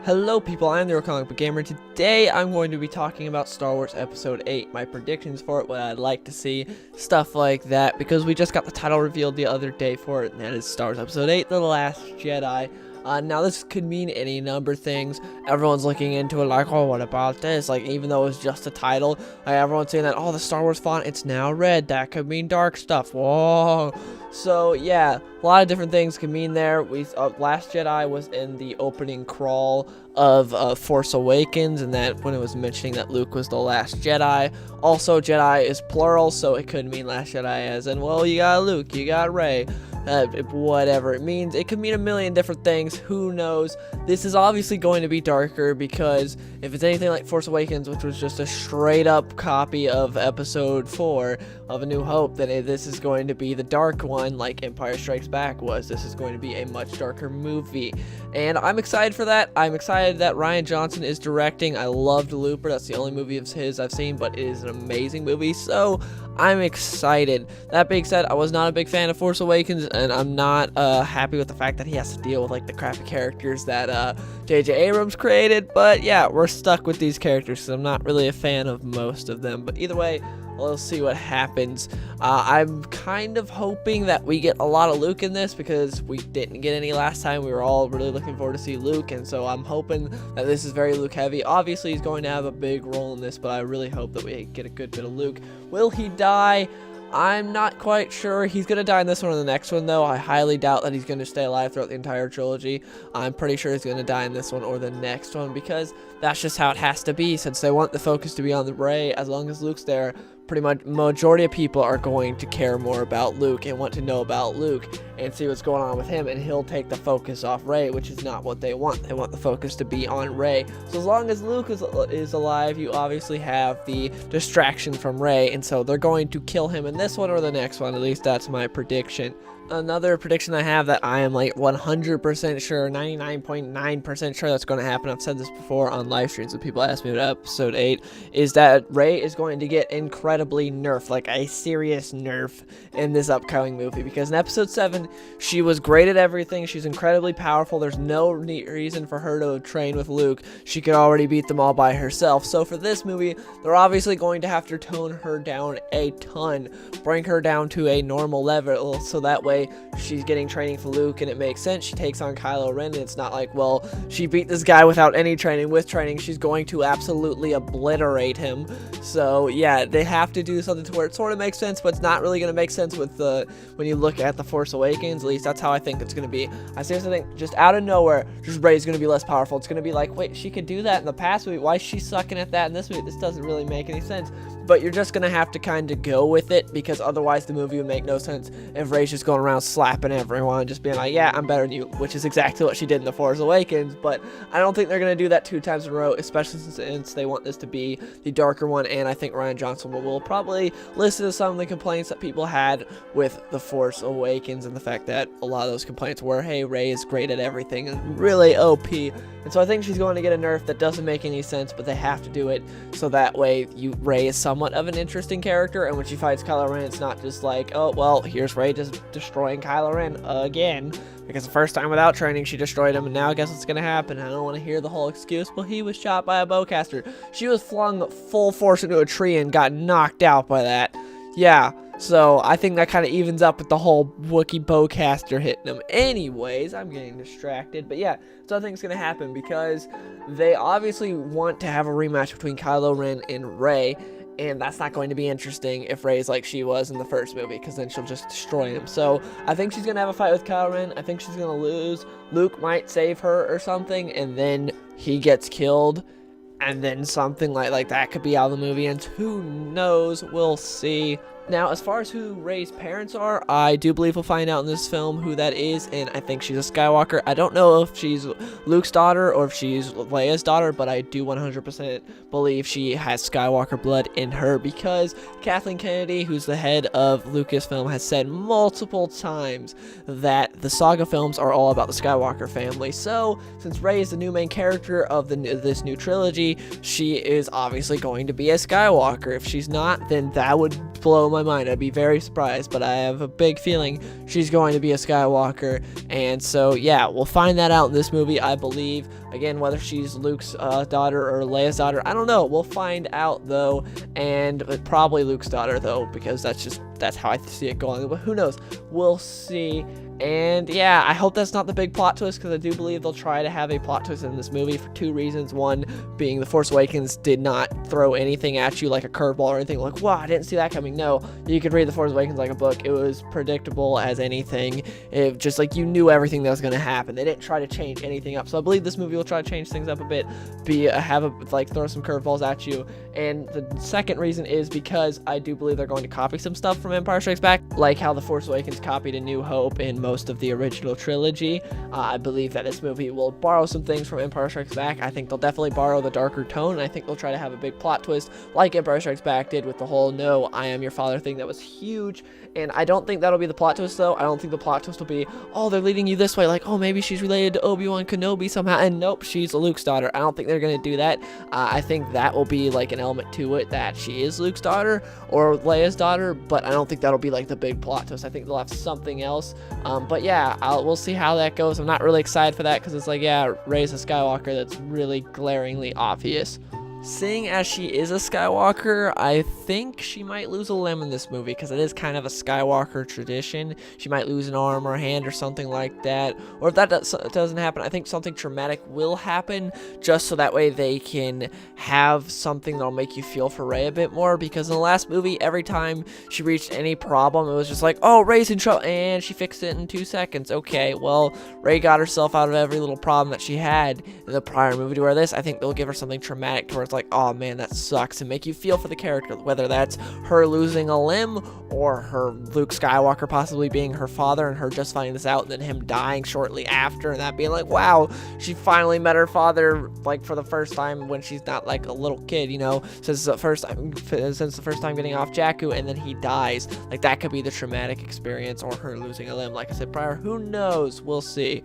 Hello people, I am the Real Comic Book Gamer. Today I'm going to be talking about Star Wars Episode 8, my predictions for it, what I'd like to see, stuff like that, because we just got the title revealed the other day for it, and that is Star Wars Episode 8, The Last Jedi. Now this could mean any number of things. Everyone's looking into it like, oh, what about this? Like, even though it's just a title, like, everyone's saying that, oh, the Star Wars font, it's now red. That could mean dark stuff. Whoa. So, yeah, a lot of different things could mean there. Last Jedi was in the opening crawl of Force Awakens, and that when it was mentioning that Luke was the last Jedi. Also, Jedi is plural, so it could mean Last Jedi as in, well, you got Luke, you got Rey. Whatever it means. It could mean a million different things. Who knows? This is obviously going to be darker because if it's anything like Force Awakens, which was just a straight up copy of Episode 4 of A New Hope, then this is going to be the dark one like Empire Strikes Back was. This is going to be a much darker movie. And I'm excited for that. I'm excited that Rian Johnson is directing. I loved Looper. That's the only movie of his I've seen, but it is an amazing movie. So I'm excited. That being said, I was not a big fan of Force Awakens, and I'm not happy with the fact that he has to deal with like the crappy characters that J.J. Abrams created. But yeah, we're stuck with these characters because I'm not really a fan of most of them. But either way, we'll see what happens. I'm kind of hoping that we get a lot of Luke in this because we didn't get any last time. We were all really looking forward to see Luke, and so I'm hoping that this is very Luke heavy. Obviously, he's going to have a big role in this, but I really hope that we get a good bit of Luke. Will he die? I'm not quite sure. He's going to die in this one or the next one, though. I highly doubt that he's going to stay alive throughout the entire trilogy. I'm pretty sure he's going to die in this one or the next one because that's just how it has to be since they want the focus to be on the Rey. As long as Luke's there, pretty much majority of people are going to care more about Luke and want to know about Luke and see what's going on with him, and he'll take the focus off Rey, which is not what they want. They want the focus to be on Rey. So as long as Luke is alive, you obviously have the distraction from Rey, and so they're going to kill him in this one or the next one. At least that's my prediction. Another prediction I have that I am like 100% sure, 99.9% sure that's going to happen, I've said this before on live streams when people ask me about Episode 8, is that Rey is going to get incredibly nerfed, like a serious nerf in this upcoming movie, because in Episode 7, she was great at everything, she's incredibly powerful, there's no reason for her to train with Luke, she could already beat them all by herself. So for this movie, they're obviously going to have to tone her down a ton, bring her down to a normal level, so that way she's getting training for Luke and it makes sense. She takes on Kylo Ren and it's not like, well, she beat this guy without any training. With training, she's going to absolutely obliterate him. So yeah, they have to do something to where it sort of makes sense, but it's not really going to make sense with when you look at The Force Awakens. At least that's how I think it's going to be. I seriously think just out of nowhere, just Rey's going to be less powerful. It's going to be like, wait, she could do that in the past movie. Why is she sucking at that in this movie? This doesn't really make any sense. But you're just going to have to kind of go with it because otherwise the movie would make no sense if Rey's just going around slapping everyone and just being like, yeah, I'm better than you, which is exactly what she did in The Force Awakens. But I don't think they're going to do that 2 times in a row, especially since they want this to be the darker one, and I think Rian Johnson will probably listen to some of the complaints that people had with The Force Awakens and the fact that a lot of those complaints were, hey, Rey is great at everything and really OP. And so I think she's going to get a nerf that doesn't make any sense, but they have to do it so that way Rey is somewhat of an interesting character, and when she fights Kylo Ren, it's not just like, oh, well, here's Rey just destroying Kylo Ren again, because the first time without training, she destroyed him, and now I guess what's going to happen. I don't want to hear the whole excuse, well, he was shot by a bowcaster. She was flung full force into a tree and got knocked out by that. Yeah. So I think that kind of evens up with the whole Wookiee bowcaster hitting him. Anyways, I'm getting distracted. But yeah, so I think it's going to happen because they obviously want to have a rematch between Kylo Ren and Rey. And that's not going to be interesting if Rey's like she was in the first movie, because then she'll just destroy him. So I think she's going to have a fight with Kylo Ren. I think she's going to lose. Luke might save her or something, and then he gets killed. And then something like that could be how the movie ends. Who knows? We'll see. Now, as far as who Rey's parents are, I do believe we'll find out in this film who that is, and I think she's a Skywalker. I don't know if she's Luke's daughter or if she's Leia's daughter, but I do 100% believe she has Skywalker blood in her because Kathleen Kennedy, who's the head of Lucasfilm, has said multiple times that the saga films are all about the Skywalker family. So, since Rey is the new main character of this new trilogy, she is obviously going to be a Skywalker. If she's not, then that would blow my mind. I'd be very surprised, but I have a big feeling she's going to be a Skywalker. And so, yeah, we'll find that out in this movie, I believe. Again, whether she's Luke's daughter or Leia's daughter, I don't know. We'll find out, though, and probably Luke's daughter, though, because that's how I see it going. But who knows? We'll see. And yeah, I hope that's not the big plot twist, because I do believe they'll try to have a plot twist in this movie for 2 reasons. One being The Force Awakens did not throw anything at you like a curveball or anything like, wow, I didn't see that coming. No, you could read The Force Awakens like a book. It was predictable as anything. It just like you knew everything that was going to happen. They didn't try to change anything up. So I believe this movie will try to change things up a bit, throw some curveballs at you. And the second reason is because I do believe they're going to copy some stuff from Empire Strikes Back, like how The Force Awakens copied A New Hope in most of the original trilogy. I believe that this movie will borrow some things from Empire Strikes Back. I think they'll definitely borrow the darker tone, and I think they'll try to have a big plot twist like Empire Strikes Back did with the whole "no, I am your father" thing. That was huge. And I don't think that'll be the plot twist, though. I don't think the plot twist will be, oh, they're leading you this way, like, oh, maybe she's related to Obi-Wan Kenobi somehow, and nope, she's Luke's daughter. I don't think they're going to do that. I think that will be like an element to it, that she is Luke's daughter or Leia's daughter, but I don't think that'll be like the big plot twist. I think they'll have something else. But yeah, we'll see how that goes. I'm not really excited for that, because it's like, yeah, Rey's a Skywalker. That's really glaringly obvious. Seeing as she is a Skywalker, I think she might lose a limb in this movie, because it is kind of a Skywalker tradition. She might lose an arm or a hand or something like that. Or if that doesn't happen, I think something traumatic will happen, just so that way they can have something that'll make you feel for Rey a bit more. Because in the last movie, every time she reached any problem, it was just like, oh, Rey's in trouble, and she fixed it in 2 seconds. Okay, well, Rey got herself out of every little problem that she had in the prior movie. To where this, I think they'll give her something traumatic to where it's like, oh man, that sucks, and make you feel for the character, whether that's her losing a limb or her Luke Skywalker possibly being her father and her just finding this out, and then him dying shortly after, and that being like, wow, she finally met her father like for the first time when she's not like a little kid, you know, since the first time getting off Jakku, and then he dies. Like, that could be the traumatic experience, or her losing a limb, like I said prior. Who knows? We'll see.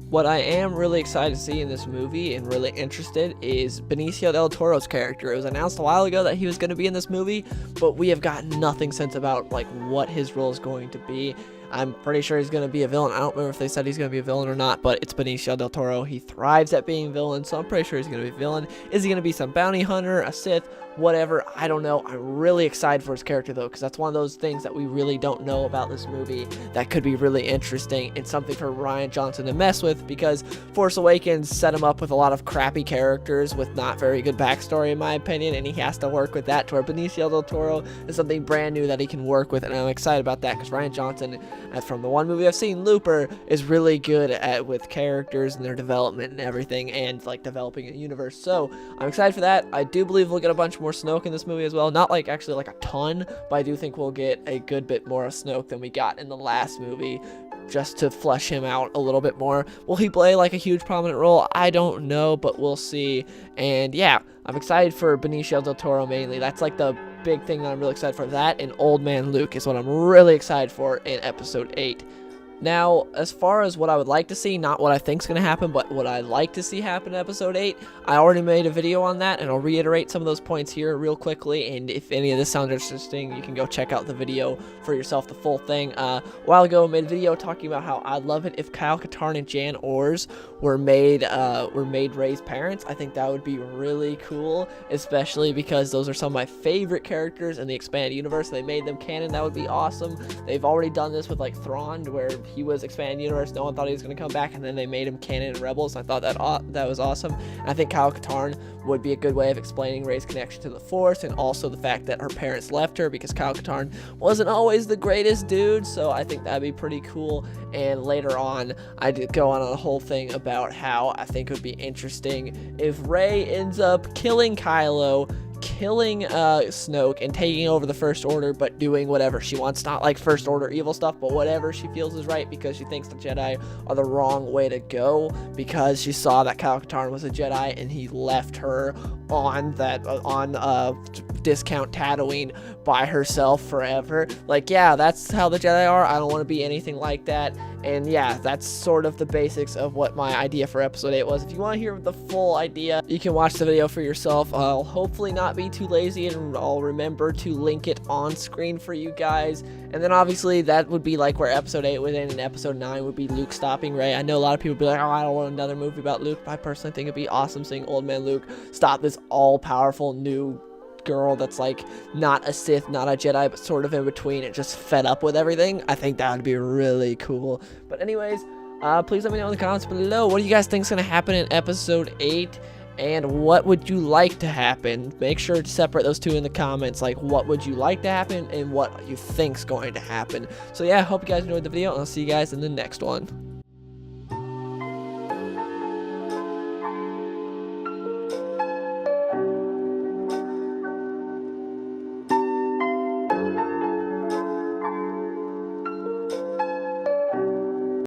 What I am really excited to see in this movie, and really interested, is Benicio del Toro's character. It was announced a while ago that he was going to be in this movie, but we have gotten nothing since about like what his role is going to be. I'm pretty sure he's going to be a villain. I don't remember if they said he's going to be a villain or not, but it's Benicio del Toro. He thrives at being villain, so I'm pretty sure he's going to be a villain. Is he going to be some bounty hunter, a Sith, whatever? I don't know. I'm really excited for his character, though, because that's one of those things that we really don't know about this movie that could be really interesting and something for Rian Johnson to mess with, because Force Awakens set him up with a lot of crappy characters with not very good backstory, in my opinion, and he has to work with that, to where Benicio del Toro is something brand new that he can work with, and I'm excited about that, because Rian Johnson, from the one movie I've seen, Looper, is really good with characters and their development and everything, and like developing a universe. So I'm excited for that. I do believe we'll get a bunch more Snoke in this movie as well. Not like actually like a ton, but I do think we'll get a good bit more of Snoke than we got in the last movie, just to flesh him out a little bit more. Will he play like a huge prominent role? I don't know, but we'll see. And yeah, I'm excited for Benicio del Toro mainly. That's like the big thing that I'm really excited for. That and Old Man Luke is what I'm really excited for in episode 8. Now, as far as what I would like to see, not what I think is going to happen, but what I'd like to see happen in episode 8, I already made a video on that, and I'll reiterate some of those points here real quickly, and if any of this sounds interesting, you can go check out the video for yourself, the full thing. A while ago, I made a video talking about how I'd love it if Kyle Katarn and Jan Ors were made Rey's parents. I think that would be really cool, especially because those are some of my favorite characters in the expanded universe. They made them canon. That would be awesome. They've already done this with like Thrawn, where he was expanded universe. No one thought he was going to come back, and then they made him canon in Rebels. I thought that was awesome. And I think Kyle Katarn would be a good way of explaining Rey's connection to the Force, and also the fact that her parents left her because Kyle Katarn wasn't always the greatest dude. So I think that'd be pretty cool. And later on, I did go on a whole thing about how I think it would be interesting if Rey ends up killing Kylo, killing Snoke, and taking over the First Order, but doing whatever she wants. Not like First Order evil stuff, but whatever she feels is right, because she thinks the Jedi are the wrong way to go, because she saw that Kyle Katarn was a Jedi and he left her on discount Tatooine by herself forever. Like, yeah, that's how the Jedi are. I don't want to be anything like that. And yeah, that's sort of the basics of what my idea for episode 8 was. If you want to hear the full idea, you can watch the video for yourself. I'll hopefully not be too lazy, and I'll remember to link it on screen for you guys. And then obviously that would be like where episode 8 would end, and episode 9 would be Luke stopping Rey. I know a lot of people would be like, oh, I don't want another movie about Luke, but I personally think it'd be awesome seeing old man Luke stop this all-powerful new girl that's like not a Sith, not a Jedi, but sort of in between and just fed up with everything. I think that would be really cool. But anyways, please let me know in the comments below, what do you guys think is going to happen in episode 8, and what would you like to happen? Make sure to separate those two in the comments, like what would you like to happen and what you think's going to happen. So yeah, I hope you guys enjoyed the video, and I'll see you guys in the next one.